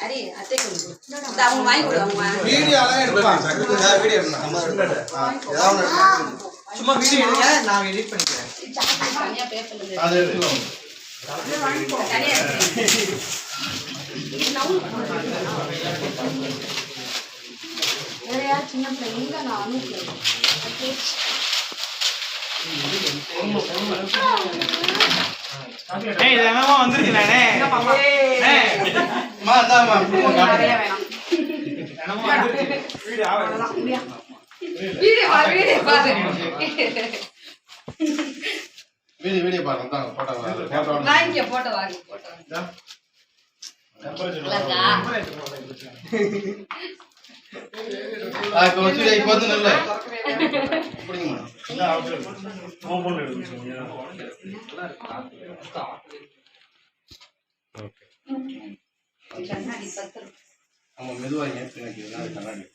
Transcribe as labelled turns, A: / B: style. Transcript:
A: அடி அத்தை கொடு அவங்க வாங்கி கொடு அவங்க
B: வீடியோ எல்லாம் எடுப்பா வீடியோ சும்மா வீடியோ எடுங்க நான் எடிட் பண்ணிக்கிறேன்
A: தனியா பேப்பர்ல
B: அது எடுத்துக்கலாம்
A: தனியா வேறயா சின்ன பிள்ளைங்க நான் அனுப்புறேன்
B: ஏய் இதெல்லாம் வந்திருக்கேனே மா தாமா
A: நிறைய வேணும்
B: என்னமோ வந்திருக்கு வீடியோ ஆவல
A: வீடியோ பாரு
B: வீடியோ பாருங்க தான் போட்டோ
A: நான் இங்க போட்டோ வாங்கி போட்டோ
B: கொஞ்சம் இப்போ வந்து நல்ல புடிங்கம்மா
A: கண்ணாடி பத்திரம்
B: ஆமா மெதுவாக ஏற்றி கண்ணாடி